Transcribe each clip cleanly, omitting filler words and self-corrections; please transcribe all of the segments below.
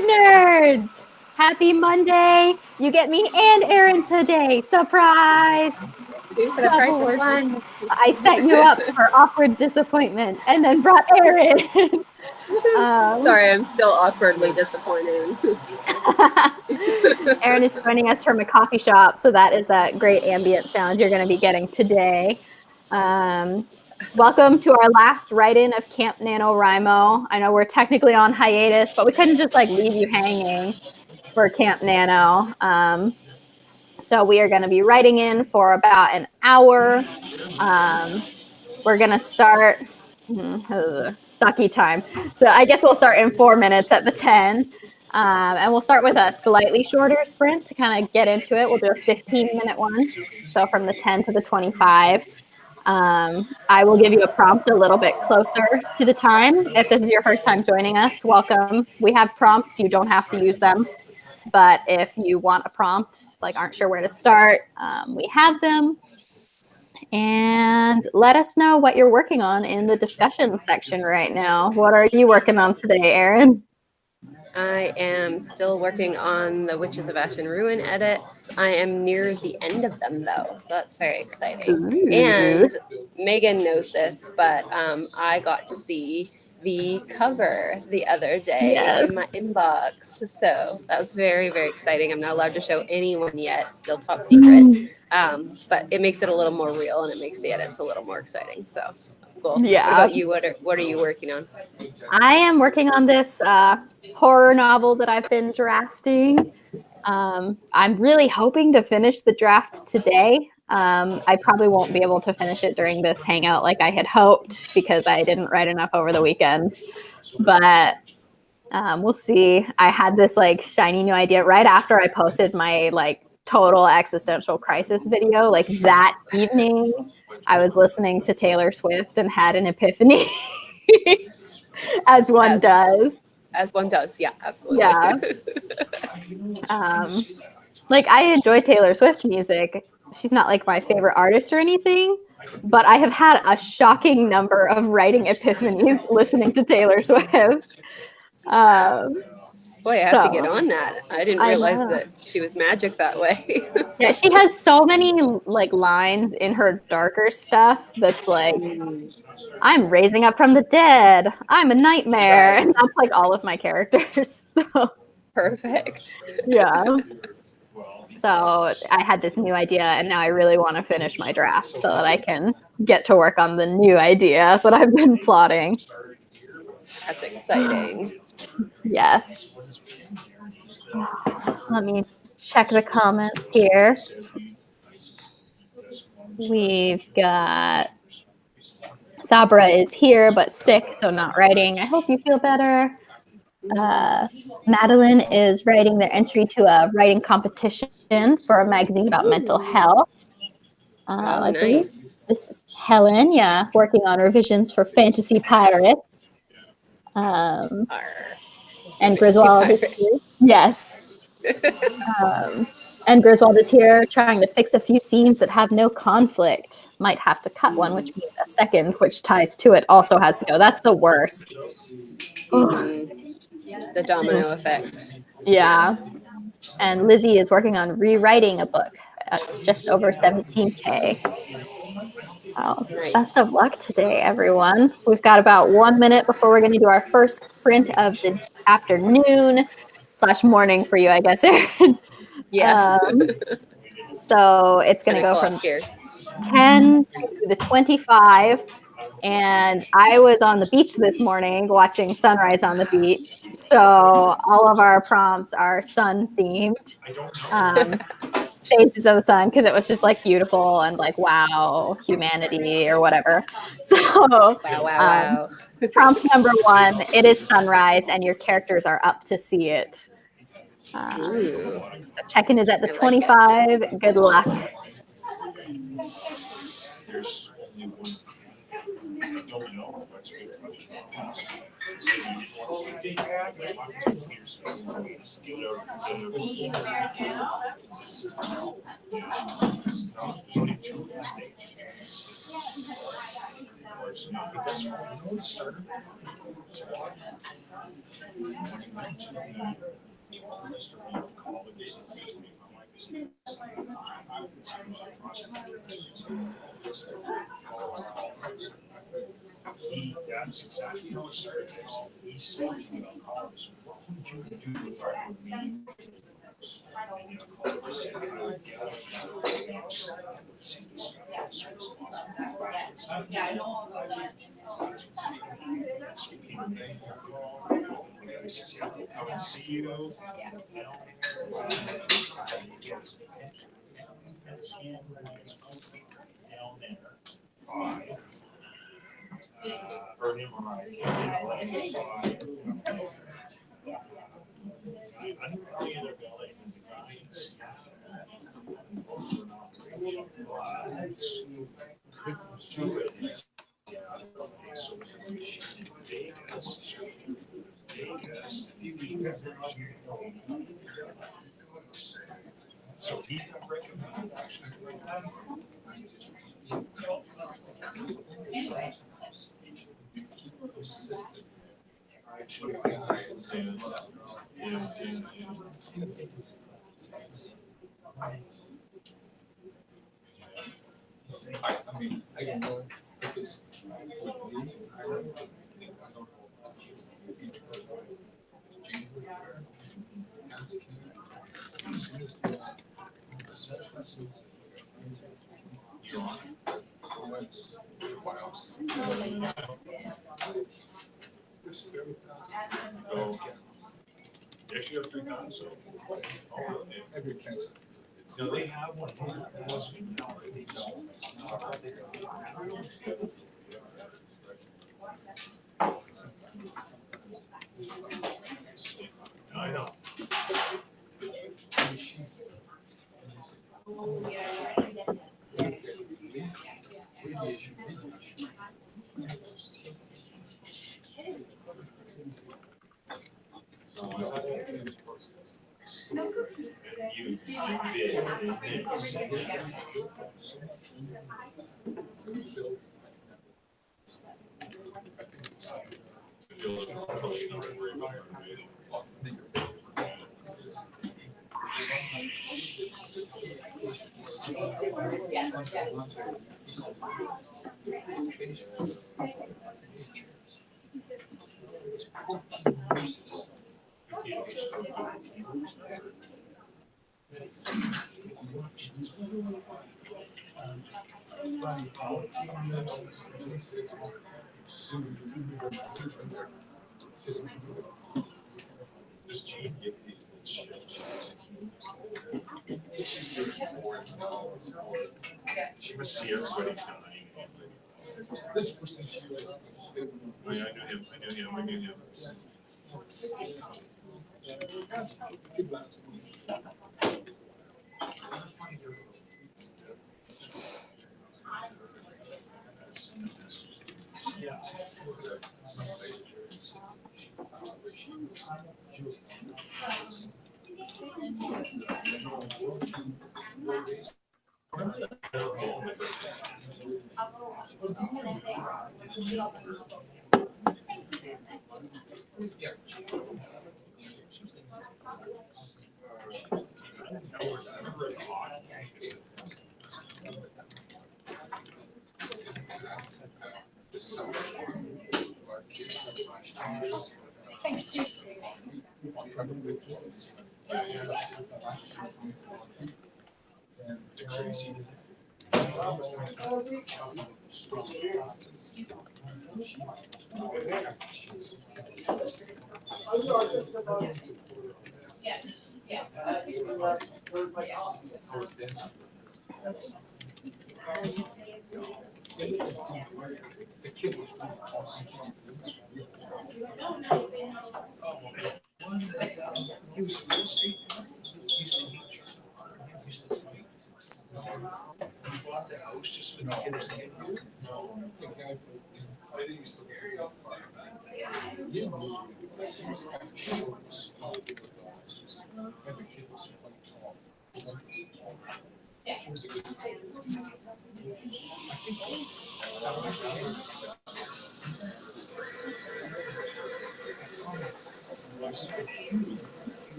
WordNerds! Happy Monday! You get me and Aaron today. Surprise! Two for the price of one. I set you up for awkward disappointment and then brought Aaron. Sorry, I'm still awkwardly disappointed. Aaron is joining us from a coffee shop, so that is that great ambient sound you're going to be getting today. Welcome to our last write-in of Camp NaNoWriMo. I know we're technically on hiatus, but we couldn't just leave you hanging for Camp Nano. So we are going to be writing in for about an hour. We're going to start sucky time. So I guess we'll start in 4 minutes at the 10. And we'll start with a slightly shorter sprint to kind of get into it. We'll do a 15-minute one. So from the 10 to the 25. I will give you a prompt a little bit closer to the time. If this is your first time joining us, welcome. We have prompts. You don't have to use them. But if you want a prompt, aren't sure where to start, we have them. And let us know what you're working on in the discussion section right now. What are you working on today, Aaron? I am still working on the Witches of Ash and Ruin edits. I am near the end of them, though, so that's very exciting. Ooh. And Megan knows this, but I got to see the cover the other day in my inbox, so that was very, very exciting. I'm not allowed to show anyone yet, still top secret, but it makes it a little more real, and it makes the edits a little more exciting, so that's cool. Yeah. What about you? What are you working on? I am working on this horror novel that I've been drafting. I'm really hoping to finish the draft today. I probably won't be able to finish it during this hangout like I had hoped because I didn't write enough over the weekend. But we'll see. I had this shiny new idea right after I posted my total existential crisis video. That evening, I was listening to Taylor Swift and had an epiphany. As one does. As one does, yeah, absolutely. Yeah. I enjoy Taylor Swift music. She's not my favorite artist or anything, but I have had a shocking number of writing epiphanies listening to Taylor Swift. Boy, I have to get on that. I didn't realize that she was magic that way. Yeah, she has so many lines in her darker stuff that's I'm raising up from the dead. I'm a nightmare. Right. And that's all of my characters. So perfect. Yeah. So I had this new idea, and now I really want to finish my draft so that I can get to work on the new idea that I've been plotting. That's exciting. Yes. Let me check the comments here. We've got Sabra is here but sick, so not writing. I hope you feel better. Madeline is writing their entry to a writing competition for a magazine about mental health. Nice. This is Helen, working on revisions for Fantasy Pirates. And Griswold is here. Yes. And Griswold is here trying to fix a few scenes that have no conflict. Might have to cut one, which means a second, which ties to it, also has to go. That's the worst. The domino effect. Yeah. And Lizzie is working on rewriting a book at just over 17K. Oh, nice. Best of luck today, everyone. We've got about 1 minute before we're going to do our first sprint of the afternoon / morning for you, I guess, Aaron. Yes. So it's going to go from 10 to the 25. And I was on the beach this morning watching sunrise on the beach. So all of our prompts are sun-themed. Phases of the sun, because it was just beautiful and wow, humanity or whatever. So wow. Prompt number 1, it is sunrise and your characters are up to see it. Check-in is at the 25. Good luck.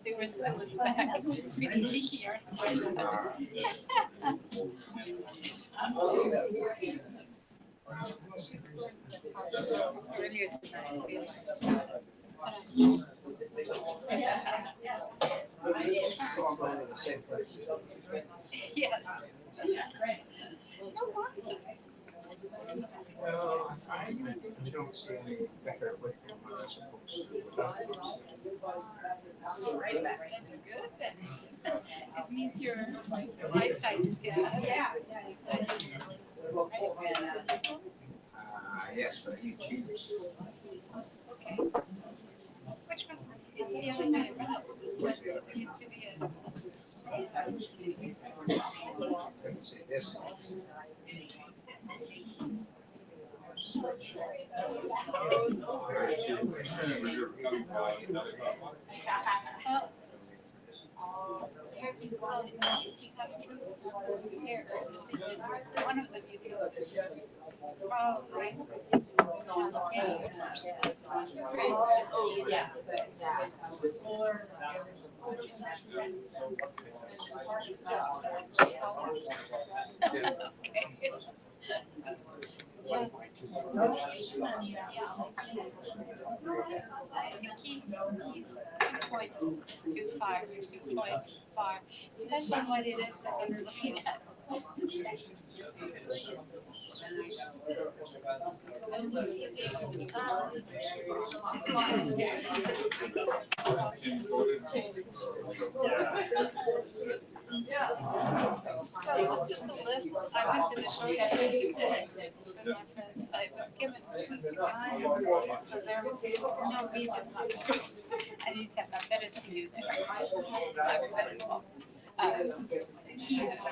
They were still in the back, pretty cheeky, aren't they? Earlier tonight, I realized that. Yes. No nonsense. That's good then. It means your eyesight is getting better. Yeah. Okay. Which was, it's the other way around. It used to be a. Well, at least you have two pairs. One of them you can probably just I think he's 2.25 or 2.5. Depends on what it is that he's looking at. So this is the list I went initially with my friend, but it was given to me. So there was no reason not to. And he said, I better see you there. I better go. He has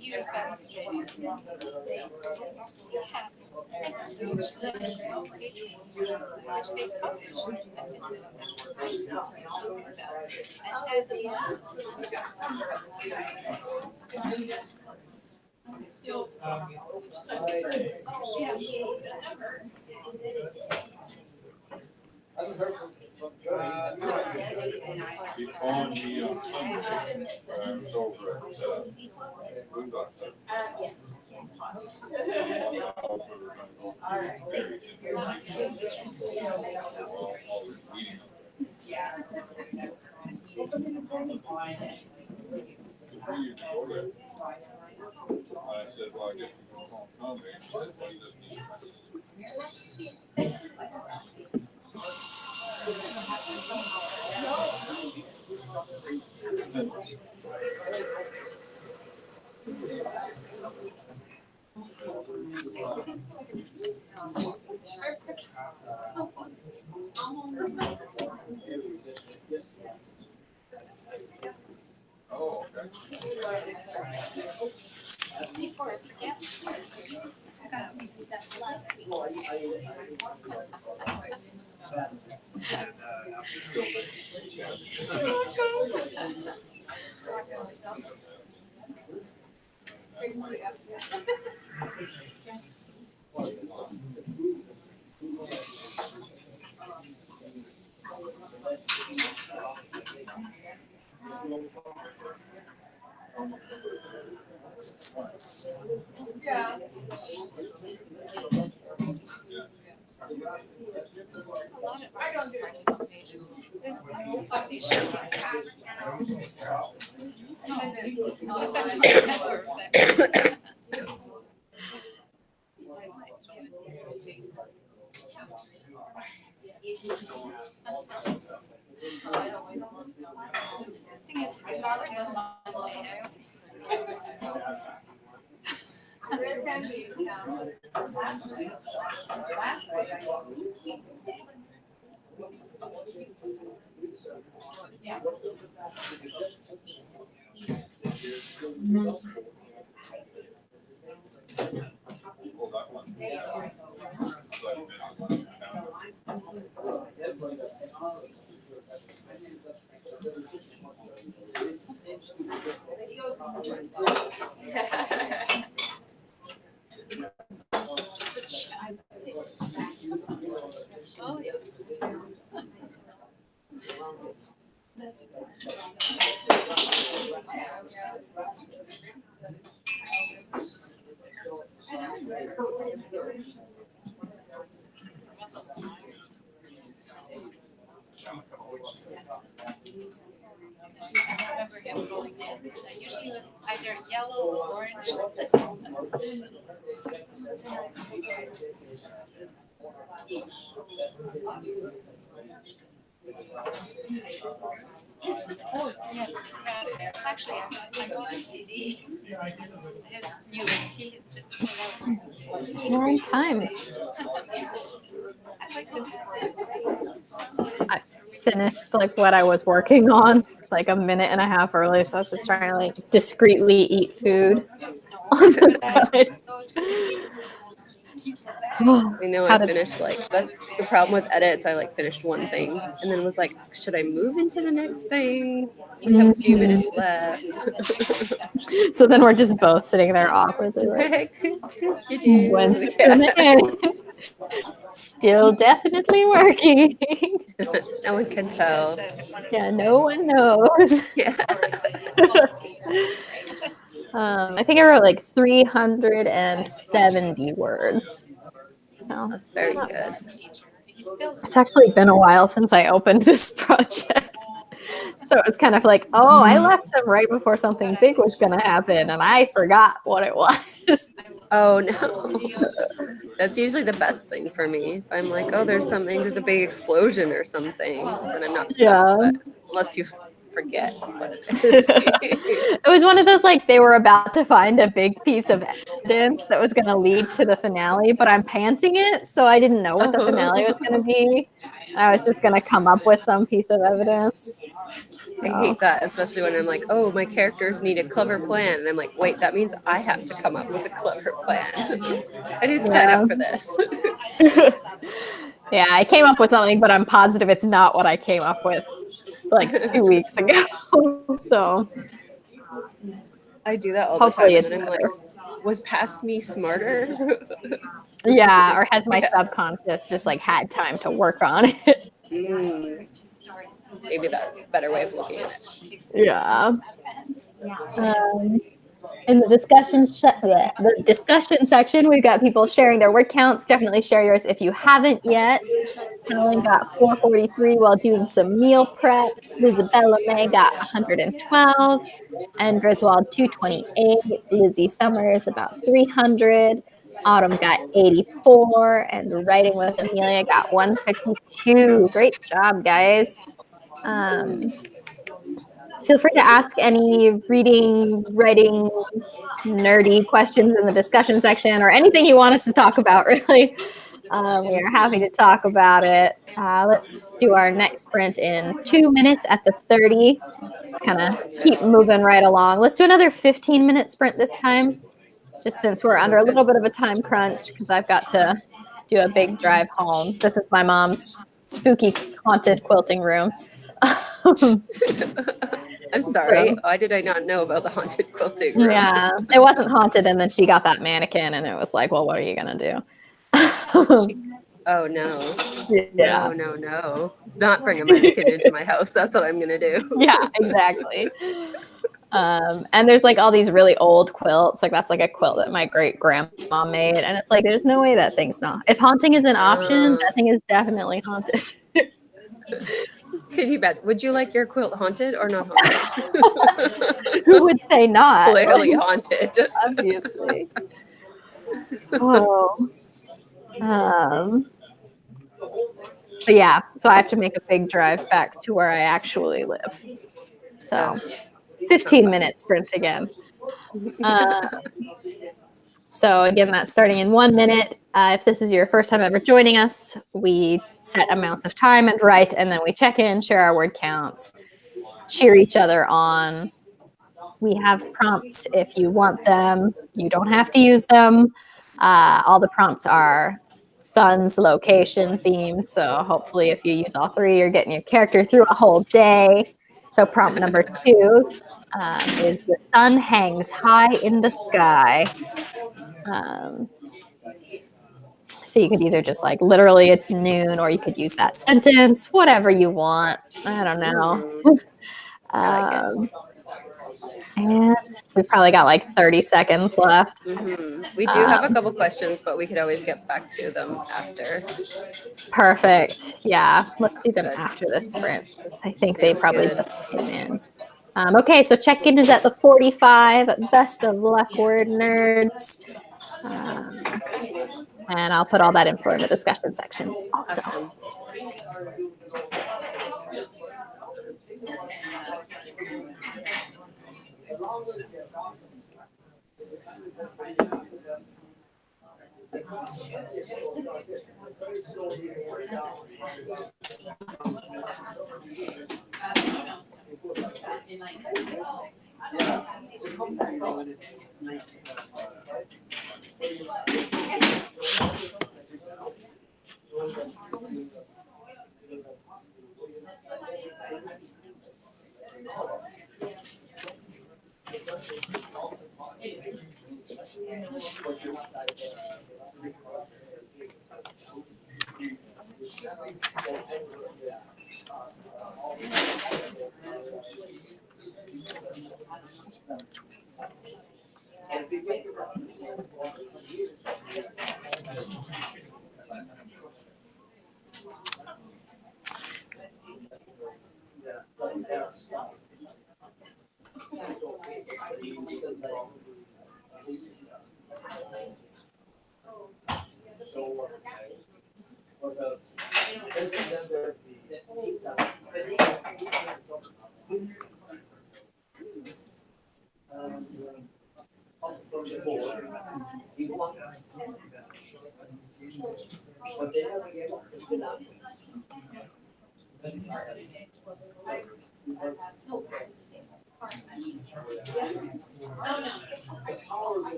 years demonstrating which list of patrons which they published and I said, well, I guess you can call me. He said, well, he doesn't need Oh, okay. before I forget, I gotta read that last week. Yeah. A lot of artists participate. There's thing is, it's always on Monday. I always forget to go. Oh, yes. I remember him going in, usually with either yellow or orange. Oh, yeah. Actually, I got a CD. His newest, he had just put out. Long time. I like to support it. I finished like what I was working on like a minute and a half early, so I was just trying to like discreetly eat food on the side. Go to kids. Keep them I know How I did- finished that's the problem with edits. I finished one thing and then was like, should I move into the next thing? We have a few minutes left. So then we're just both sitting there awkwardly like, when's it gonna end? Still definitely working. No one can tell. Yeah, no one knows. Yeah. I think I wrote like 370 words. So That's very good. it's actually been a while since I opened this project. So it was kind of like, oh, I left them right before something big was going to happen, and I forgot what it was. Oh no. That's usually the best thing for me. If I'm like, oh, there's a big explosion or something, then I'm not stuck. Yeah. But unless you forget what it is. It was one of those, like, they were about to find a big piece of evidence that was going to lead to the finale, but I'm pantsing it, so I didn't know what the finale was going to be. I was just going to come up with some piece of evidence. I hate that, especially when I'm like, oh, my characters need a clever plan. And I'm like, wait, that means I have to come up with a clever plan. I didn't sign up for this. Yeah, I came up with something, but I'm positive it's not what I came up with like 2 weeks ago. So I do that all hopefully the time. And then I'm like, was past me smarter? Yeah, or has my subconscious just like had time to work on it? Maybe that's a better way of looking at it. Yeah. In the discussion section, we've got people sharing their word counts. Definitely share yours if you haven't yet. Helen got 443 while doing some meal prep. Isabella May got 112. And Griswold 228. Lizzie Summers about 300. Autumn got 84. And Writing with Amelia got 152. Great job, guys. Feel free to ask any reading, writing, nerdy questions in the discussion section or anything you want us to talk about, really. We are happy to talk about it. Let's do our next sprint in 2 minutes at the 30. Just kind of keep moving right along. Let's do another 15-minute sprint this time, just since we're under a little bit of a time crunch because I've got to do a big drive home. This is my mom's spooky haunted quilting room. I'm sorry. So, Why did I not know about the haunted quilting room? Yeah, it wasn't haunted, and then she got that mannequin, and it was like, well, what are you gonna do? Oh no. Yeah. No. Not bring a mannequin into my house. That's what I'm gonna do. Yeah, exactly. And there's like all these really old quilts. Like that's like a quilt that my great grandma made, and it's like there's no way that thing's not. If haunting is an option, that thing is definitely haunted. Could you bet? Would you like your quilt haunted or not haunted? Who would say not? Clearly haunted. Obviously. Oh. But yeah, so I have to make a big drive back to where I actually live. So 15-minute sprint again. So again, that's starting in 1 minute. If this is your first time ever joining us, we set amounts of time and write, and then we check in, share our word counts, cheer each other on. We have prompts if you want them. You don't have to use them. All the prompts are sun's location themed. So hopefully if you use all three, you're getting your character through a whole day. So prompt number 2 is the sun hangs high in the sky. So you could either just like literally it's noon, or you could use that sentence, whatever you want. I don't know. I like it. And we've probably got like 30 seconds left. We do have a couple questions, but we could always get back to them after. Perfect. Yeah, let's do them after this sprint, since I think they probably just came in. Okay, so check-in is at the 45. Best of luck, word nerds. And I'll put all that info in the discussion section also. Awesome.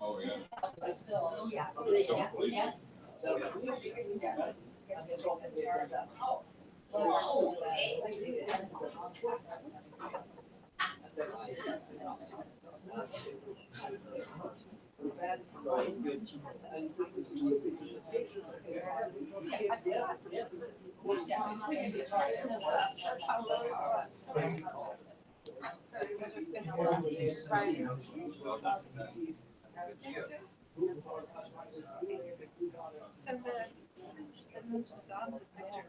Oh, yeah. That's how low it was. So it would have been a lot brighter. So the mental dogs are better.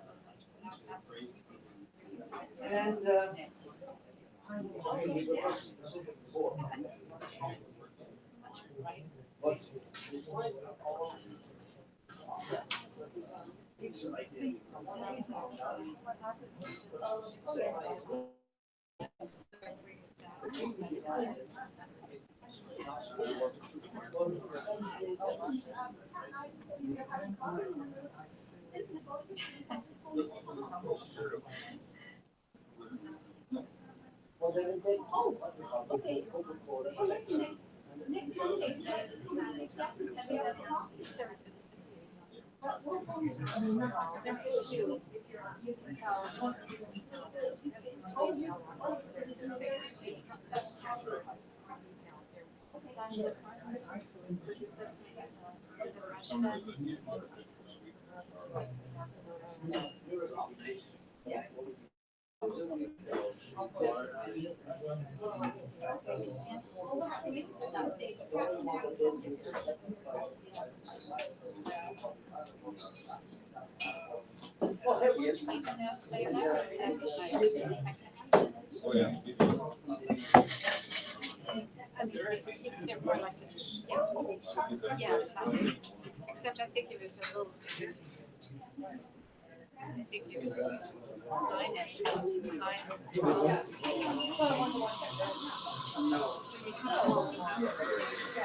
Oh, yeah. They're more like except I think it was a little. I think it was 9 and 12, 9 or 12. So you can hold space.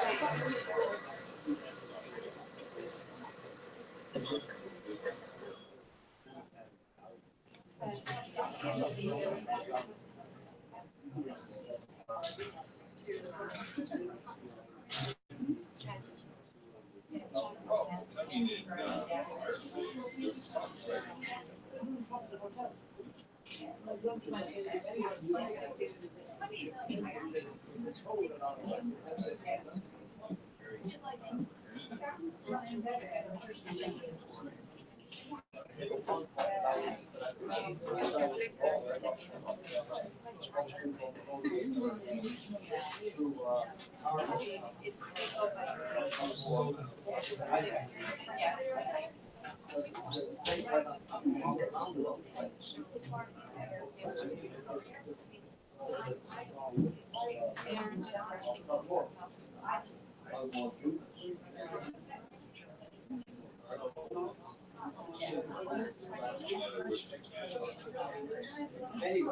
I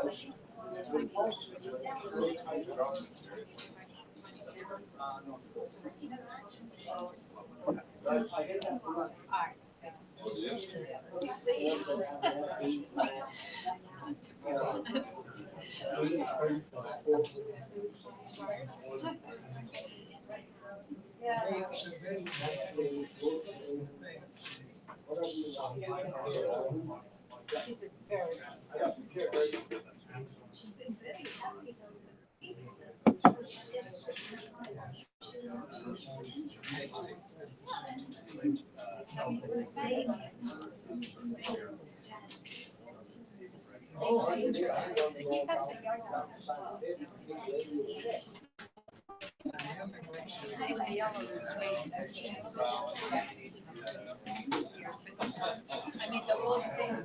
mean, the whole thing,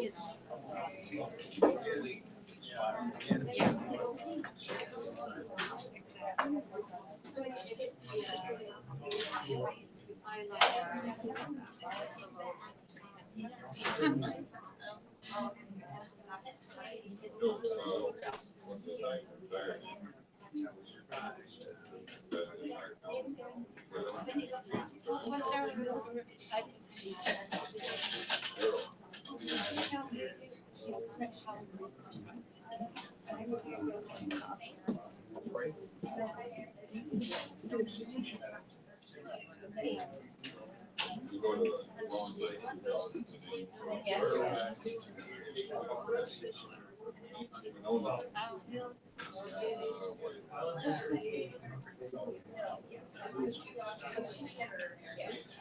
you know. Yeah.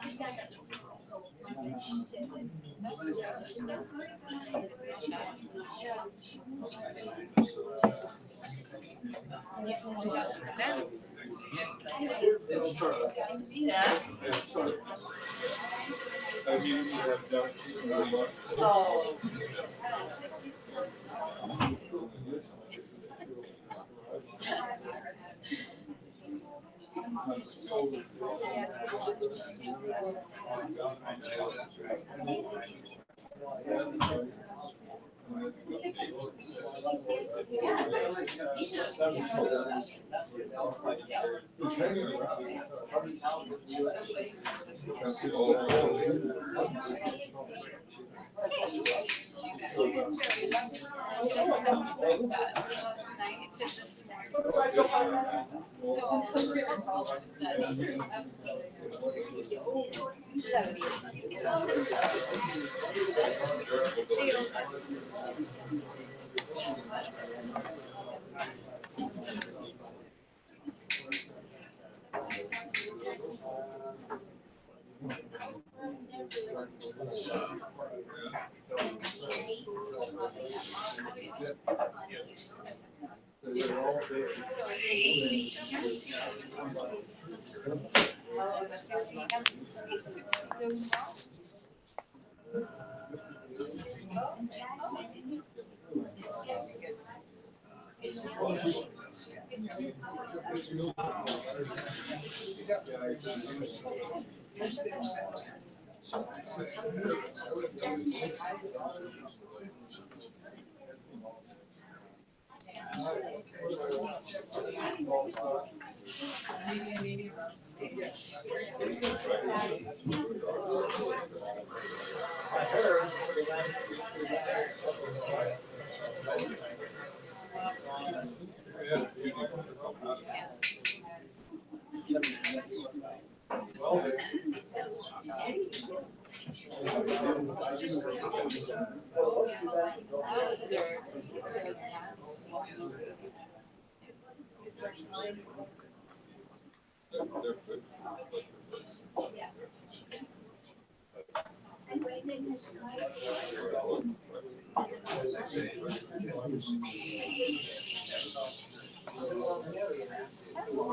Exactly. I like it's a little. Was there I didn't see last night to this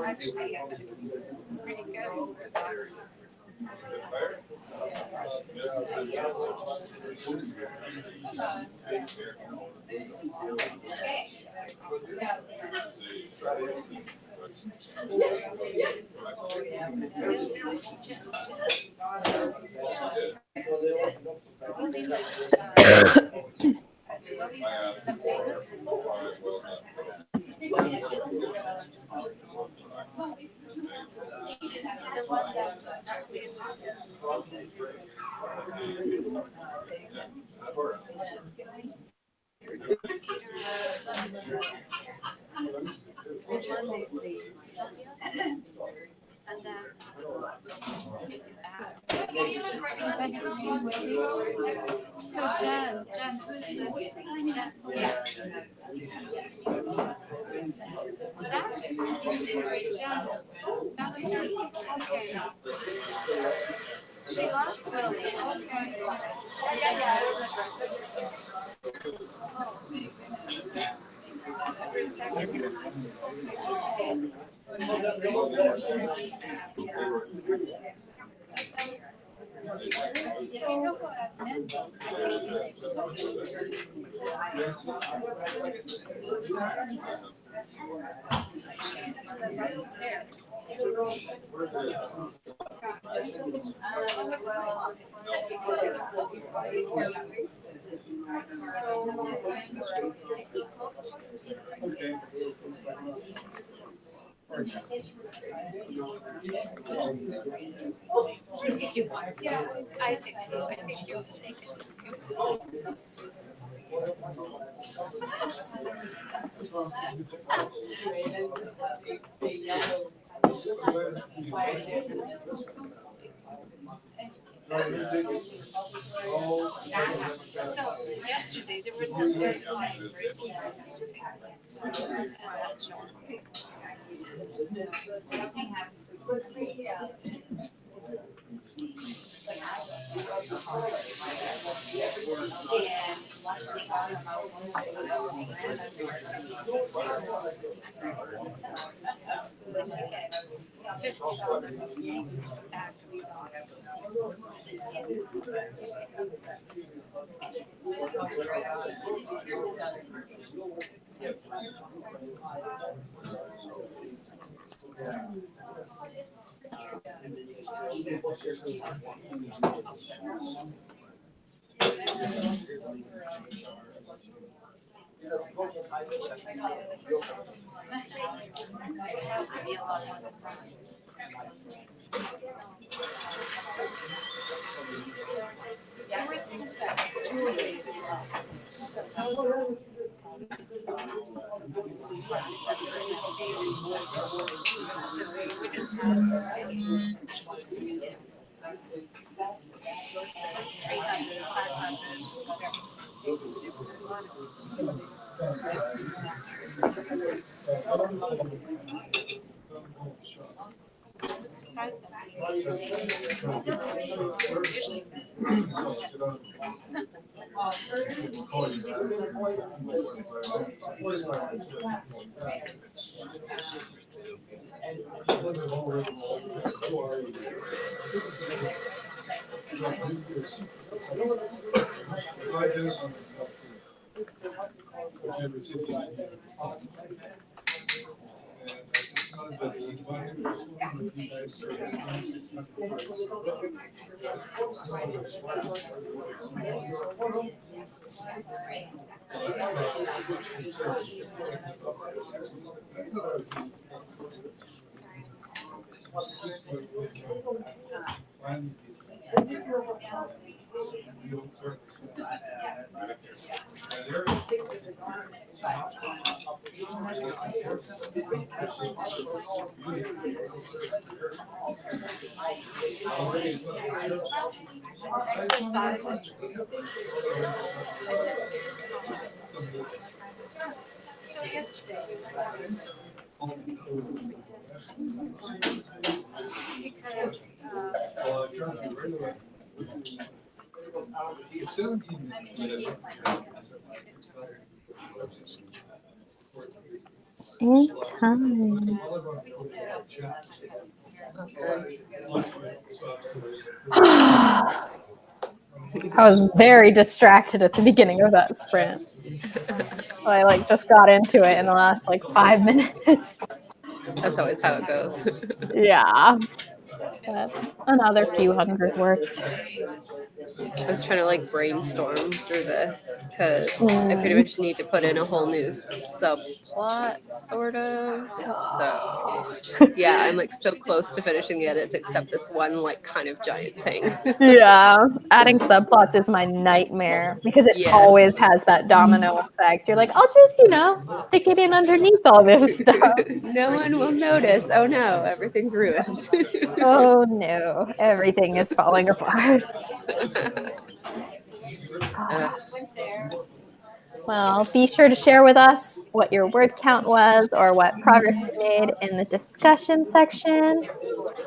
actually pretty good. We'll leave it, we'll leave Sylvia, and then taken back. So Jen, who's this? Jen. That Jen, that was her. Okay. She lost Willie. Okay. For a second. Do you know what I meant? I think the same She's upstairs. I think so. I think you're mistaken. So yesterday there were some very fine pieces. $50 There were things that jewelry is like. So those are scraps that were in a daily. So we didn't have any 300, 500, whatever. I was surprised that I usually exercise. I said serious. So yesterday we went out because I'm in my second. In time. I was very distracted at the beginning of that sprint. So I just got into it in the last 5 minutes. That's always how it goes. Yeah. But another few hundred words. I was trying to like brainstorm through this because I pretty much need to put in a whole new subplot, sort of. So yeah, I'm like so close to finishing the edits, except this one like kind of giant thing. Yeah, adding subplots is my nightmare because it always Yes. has that domino effect. You're like, I'll just, stick it in underneath all this stuff. No one will notice. Oh no, everything's ruined. Oh no, everything is falling apart. Ugh. Well, be sure to share with us what your word count was or what progress you made in the discussion section.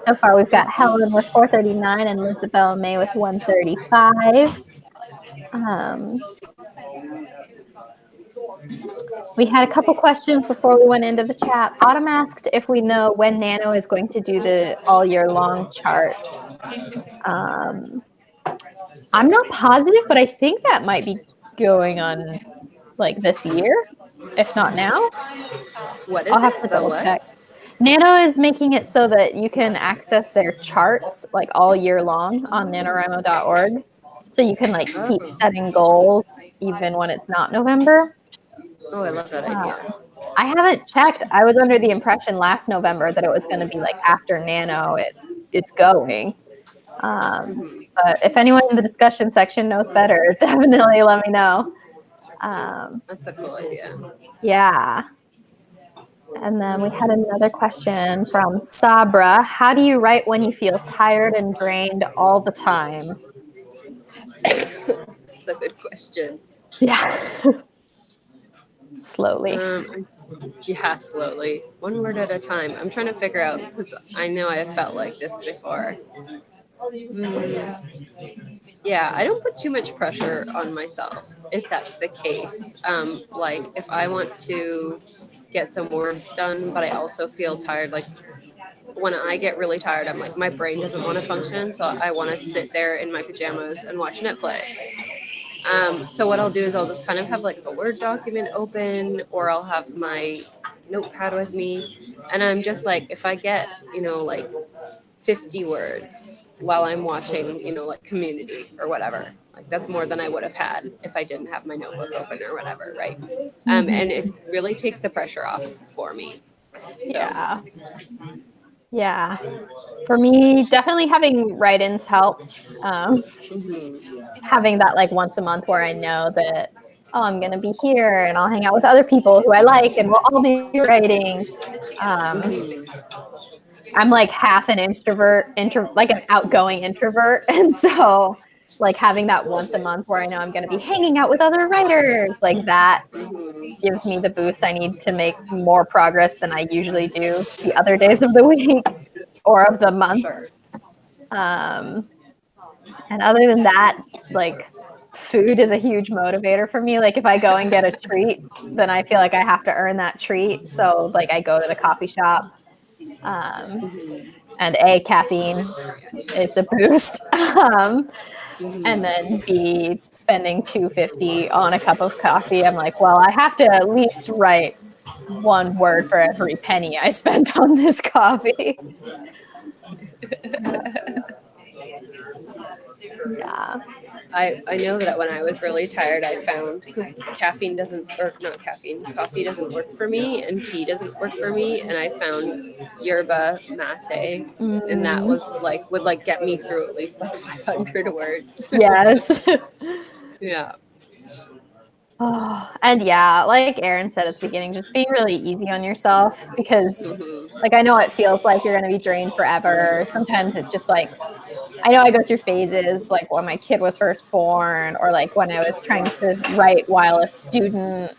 So far, we've got Helen with 439 and Isabel May with 135. We had a couple questions before we went into the chat. Autumn asked if we know when NaNo is going to do the all year long chart. I'm not positive, but I think that might be going on like this year, if not now. What is I'll have it? to The double what? check. NaNo is making it so that you can access their charts like all year long on NaNoWriMo.org. So you can like keep setting goals even when it's not November. Oh, I love that idea. I haven't checked. I was under the impression last November that it was going to be like after NaNo, it's going. But if anyone in the discussion section knows better, definitely let me know. That's a cool idea. Yeah. And then we had another question from Sabra. How do you write when you feel tired and drained all the time? That's a good question. Yeah. Slowly. Yeah, slowly. One word at a time. I'm trying to figure out, because I know I have felt like this before. Yeah, I don't put too much pressure on myself if that's the case. Like if I want to get some words done, but I also feel tired, like when I get really tired, I'm like, my brain doesn't want to function, so I want to sit there in my pajamas and watch Netflix. So what I'll do is I'll just kind of have like a Word document open, or I'll have my notepad with me, and I'm just like, if I get, like 50 words while I'm watching, like Community or whatever. Like that's more than I would have had if I didn't have my notebook open or whatever, right? And it really takes the pressure off for me. So. Yeah. Yeah. For me, definitely having write-ins helps. Having that like once a month where I know that, oh, I'm going to be here and I'll hang out with other people who I like and we'll all be writing. I'm like half an like an outgoing introvert. And so like having that once a month where I know I'm going to be hanging out with other writers, like that gives me the boost I need to make more progress than I usually do the other days of the week or of the month. Sure. And other than that, like food is a huge motivator for me. Like if I go and get a treat, then I feel like I have to earn that treat. So like I go to the coffee shop. And A, caffeine, it's a boost. And then B, spending $2.50 on a cup of coffee. I'm like, well, I have to at least write one word for every penny I spent on this coffee. Yeah. I know that when I was really tired, I found, because coffee doesn't work for me, and tea doesn't work for me, and I found yerba mate, and that was like, would like get me through at least like 500 words. Yes. Yeah. Oh, and yeah, like Erin said at the beginning, just being really easy on yourself because like I know it feels like you're going to be drained forever. Sometimes it's just like, I know I go through phases like when my kid was first born or like when I was trying to write while a student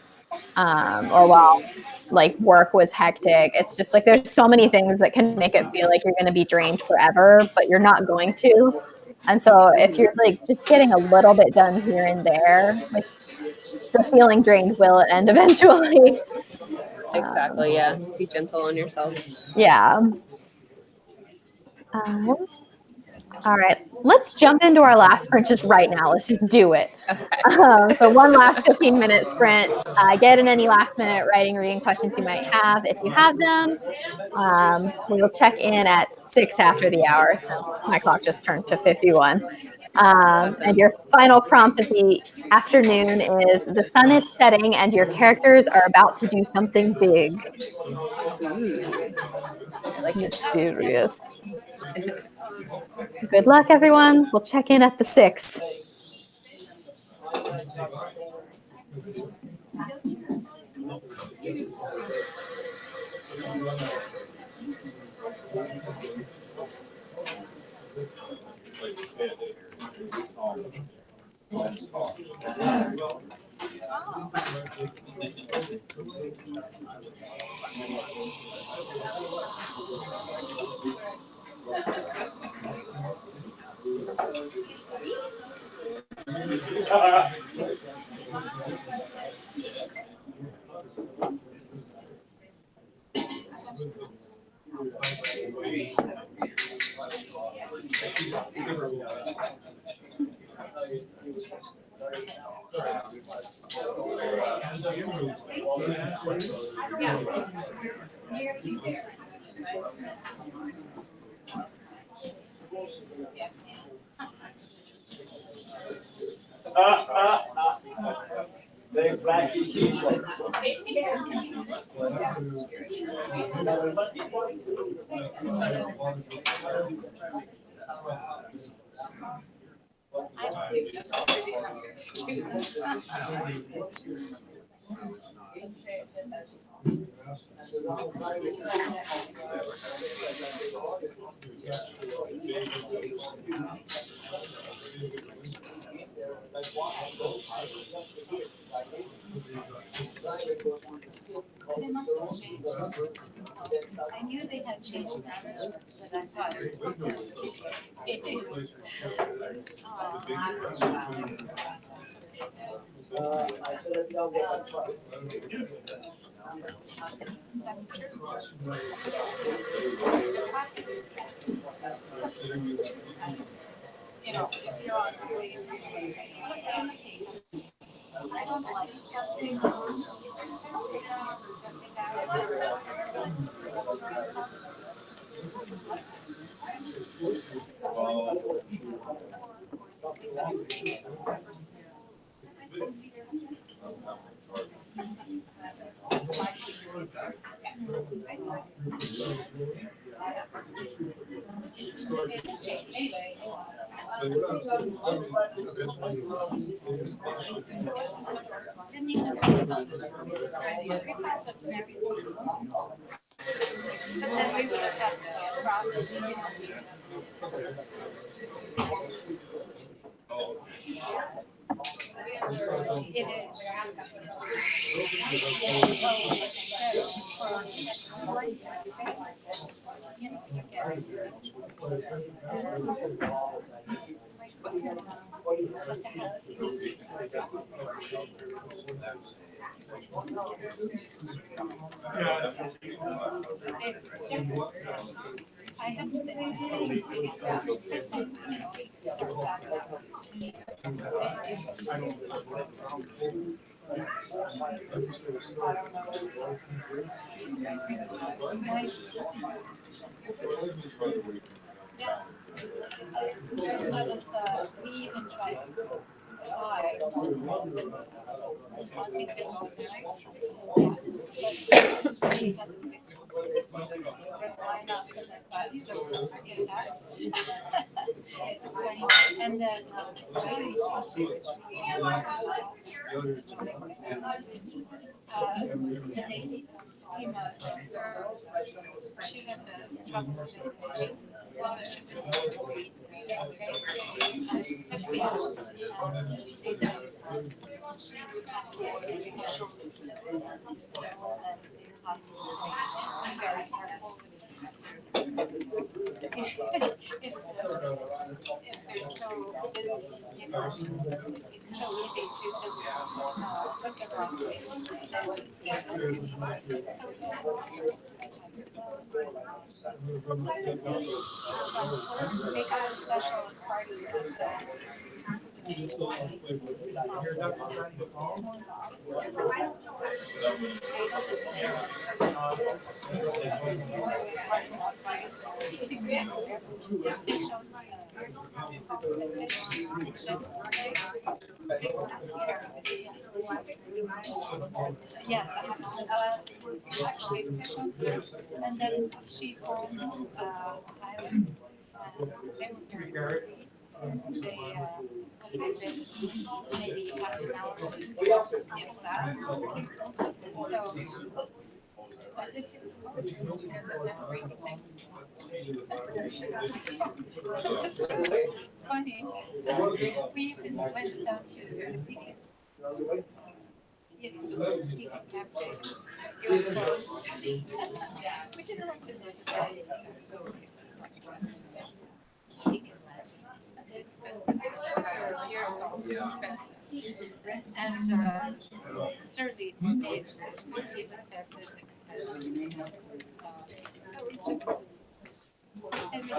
or while like work was hectic. It's just like there's so many things that can make it feel like you're going to be drained forever, but you're not going to. And so if you're like just getting a little bit done here and there, like the feeling drained will end eventually. Exactly. Yeah. Be gentle on yourself. Yeah. All right, let's jump into our last sprint just right now. Let's just do it. Okay. So one last 15-minute sprint. Get in any last-minute writing or reading questions you might have. If you have them, we will check in at 6 after the hour since my clock just turned to 51. And your final prompt of the afternoon is the sun is setting and your characters are about to do something big. I like it. Mysterious. Good luck, everyone. We'll check in at the 6. They must have changed. I knew they had changed management, but I thought it was stays. That's true. You know, if you're on the way to, I don't like something. It's changed. Didn't even think about it. We thought of Mary's Moon. But then we would have had to be across, you know. It is. Well, like I said, for like, you know, you get a choice. What the hell is this? I haven't been anything about it because then, you know, it starts out about it's nice. Yeah. That was, we even tried to fly wanting to go there. Why not connect that? So okay, that explain. And then Jamie's which we team up. She has a trouble with it. So she would because we asked they said she would have to get a special very careful with this. If they're so busy, you know, it's so easy to just look at wrong things. So they got a special party chips. They don't care. Yeah, actually fish on there. And then she owns islands. So they were very busy. They lived maybe half an hour, if that. So, but this is fun because I've never really been. That's funny. We even went down to Meghan. You know, Meghan Cafe. It was closed. We didn't want to go to very expensive places like Meghan Land. That's expensive. Here is also expensive. And certainly made 50% is expensive. So we just and we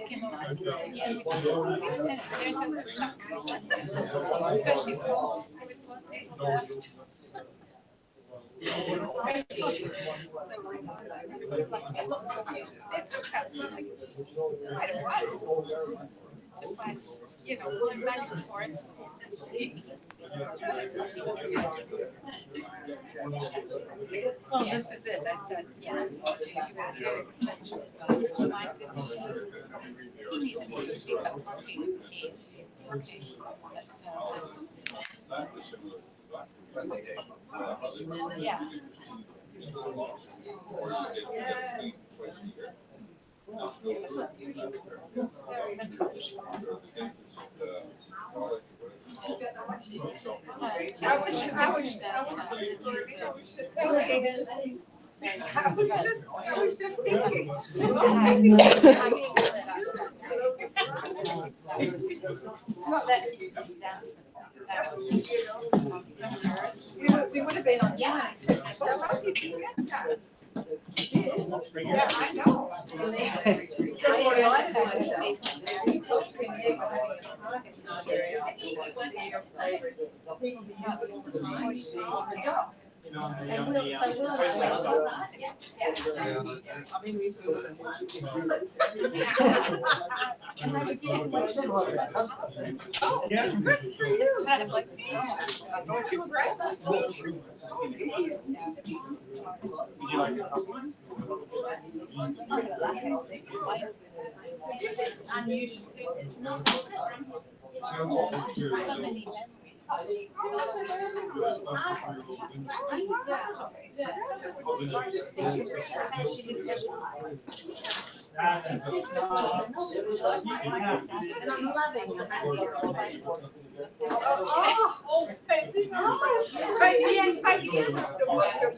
came over and said, yeah, wait a minute, there's a woodchuck. So she called, there was one table left. So it took us like quite a while to find, you know, one back and forth. Well, this is it. I said, yeah. He was very adventurous. My goodness, he needed to pick up once he ate. It's okay. But, yeah. Very unusual. I wish that I was just thinking. It's not that you down. We would have been on time. Yeah, I know. And we'll it's kind of like you were right. Unusual. So many memories. And I'm loving it. Right in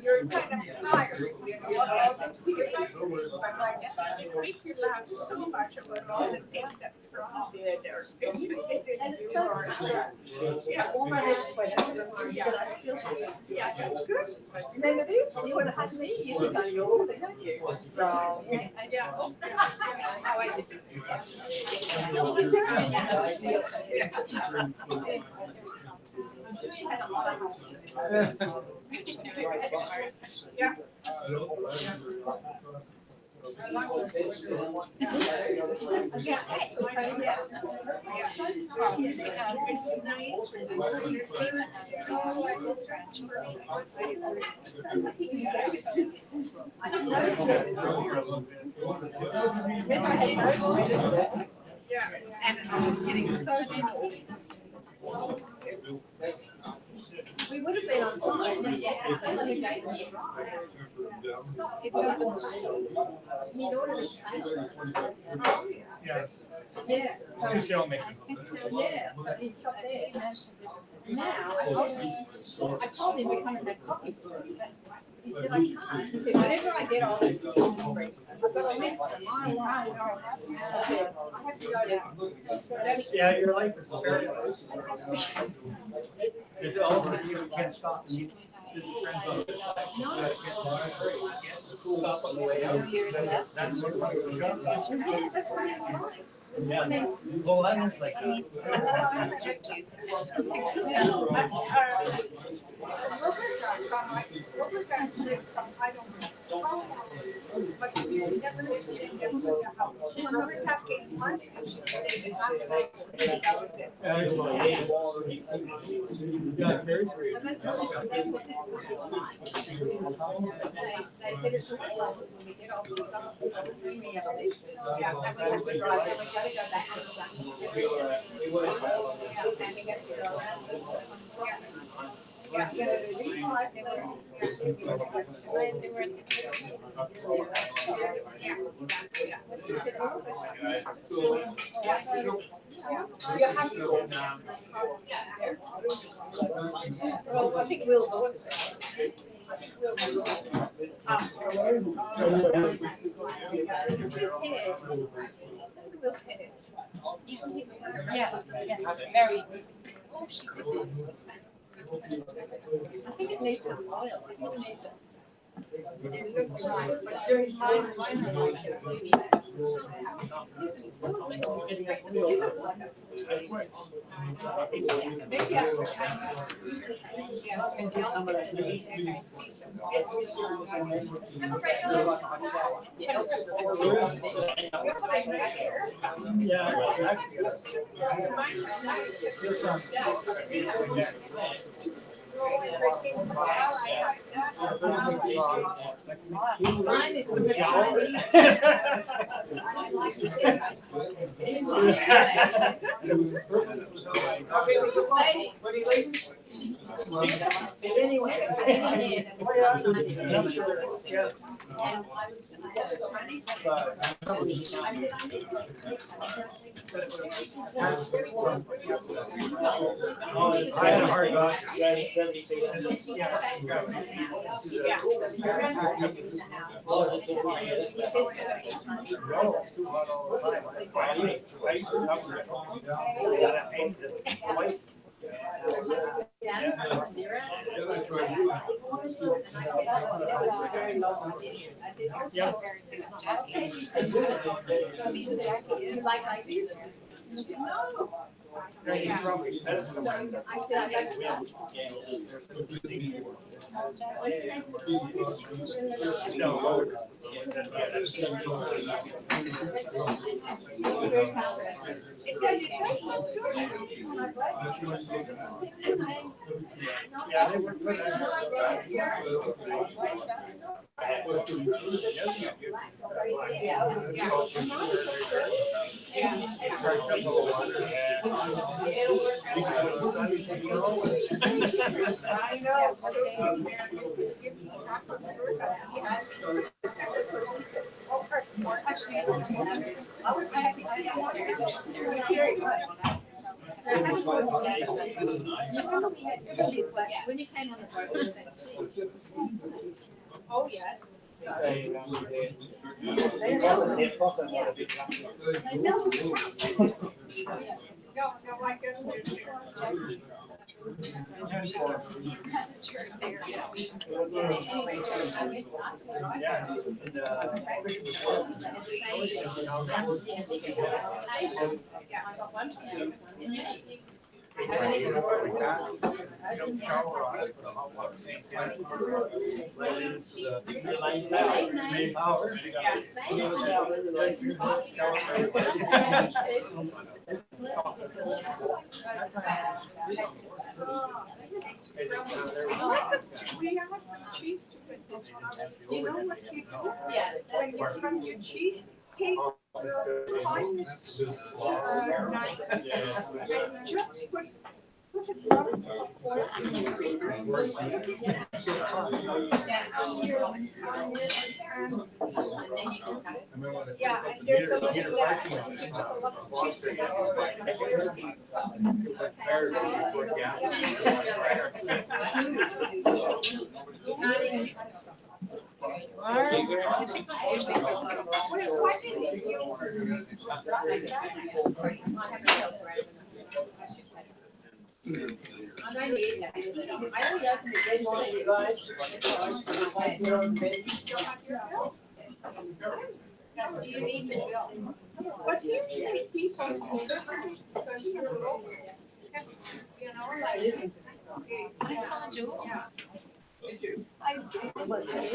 you're kind of tired. You laugh so much about all the things that Rob did. Yeah, good. Name of this? You would have had me. You think I'm old, didn't you? Yeah. How I did. Yeah. It's nice for the Stephen has so yeah, and I was getting so we would have been on time. It's on. Yeah. Yeah. So Just show me. yeah. So it's up there. Now I told him we're coming to coffee first. He said I can't. He said whenever I get on the street, I've got a list of my line. I have to go down. Yeah, your life is very nice. It's all that you can't stop. You just friends on it. Stop on the way out. That's what yeah. Well, that is like I don't know. Yeah, yes, very good. Oh, she's a good. I think it needs some oil. I think it needs it looked right, but during mine are like maybe this is a little bit. Maybe I will Mine is really tiny. I like to say I had a hard time. Actually, it's when you came on the boat. Oh, yeah. No, I guess there's we have some cheese to put this one on. You know what you do? Yes. When you cut your cheese, take the finest knife and just put a drop of oil in the yeah, and there's a little that you put a lot of cheese in Do you need the bill? But usually people you know, like I saw Jewel. I I was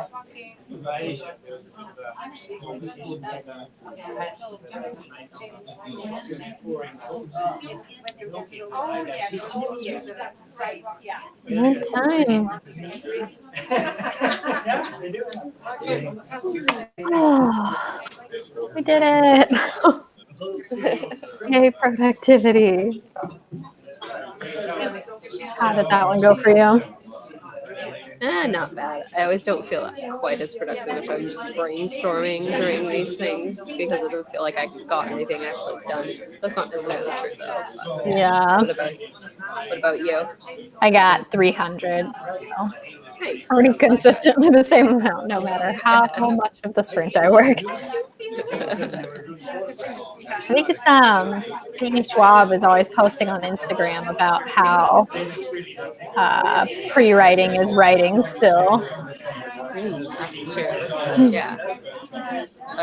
walking. Still James. Good time. Oh, we did it. Yay, productivity. How did that one go for you? Not bad. I always don't feel quite as productive if I'm just brainstorming during these things because I don't feel like I got anything actually done. That's not necessarily true though. But Yeah, what about you? I got 300. So Nice. pretty consistently the same amount, no matter how much of the sprint I worked. I think it's Katie Schwab is always posting on Instagram about how pre-writing is writing still. That's true. Yeah.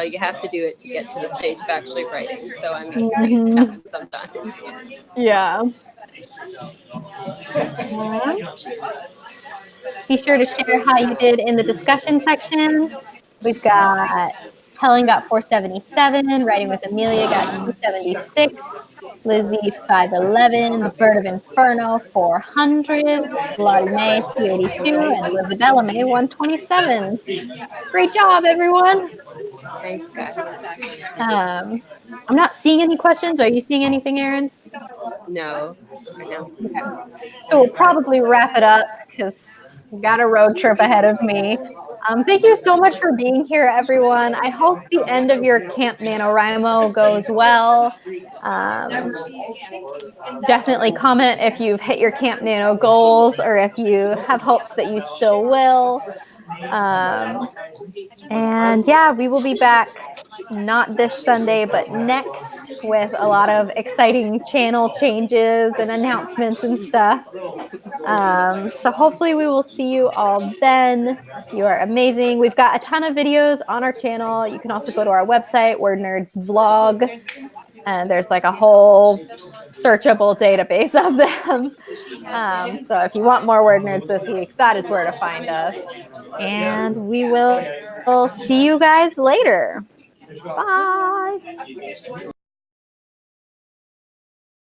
You have to do it to get to the stage of actually writing. So I mean, it's tough sometimes. Yeah. Be sure to share how you did in the discussion section. We've got Helen got 477, Writing with Amelia got 276, Lizzie 511, The Bird of Inferno 400, Lottie May 282, and Elizabella May 127. Great job, everyone. Thanks, guys. I'm not seeing any questions. Are you seeing anything, Erin? No. No. Okay. So we'll probably wrap it up because we've got a road trip ahead of me. Thank you so much for being here, everyone. I hope the end of your Camp NaNoWriMo goes well. Definitely comment if you've hit your Camp Nano goals or if you have hopes that you still will. And yeah, we will be back not this Sunday, but next with a lot of exciting channel changes and announcements and stuff. So hopefully we will see you all then. You are amazing. We've got a ton of videos on our channel. You can also go to our website, WordNerds vlog, and there's like a whole searchable database of them. So if you want more WordNerds this week, that is where to find us. And we will see you guys later. Bye.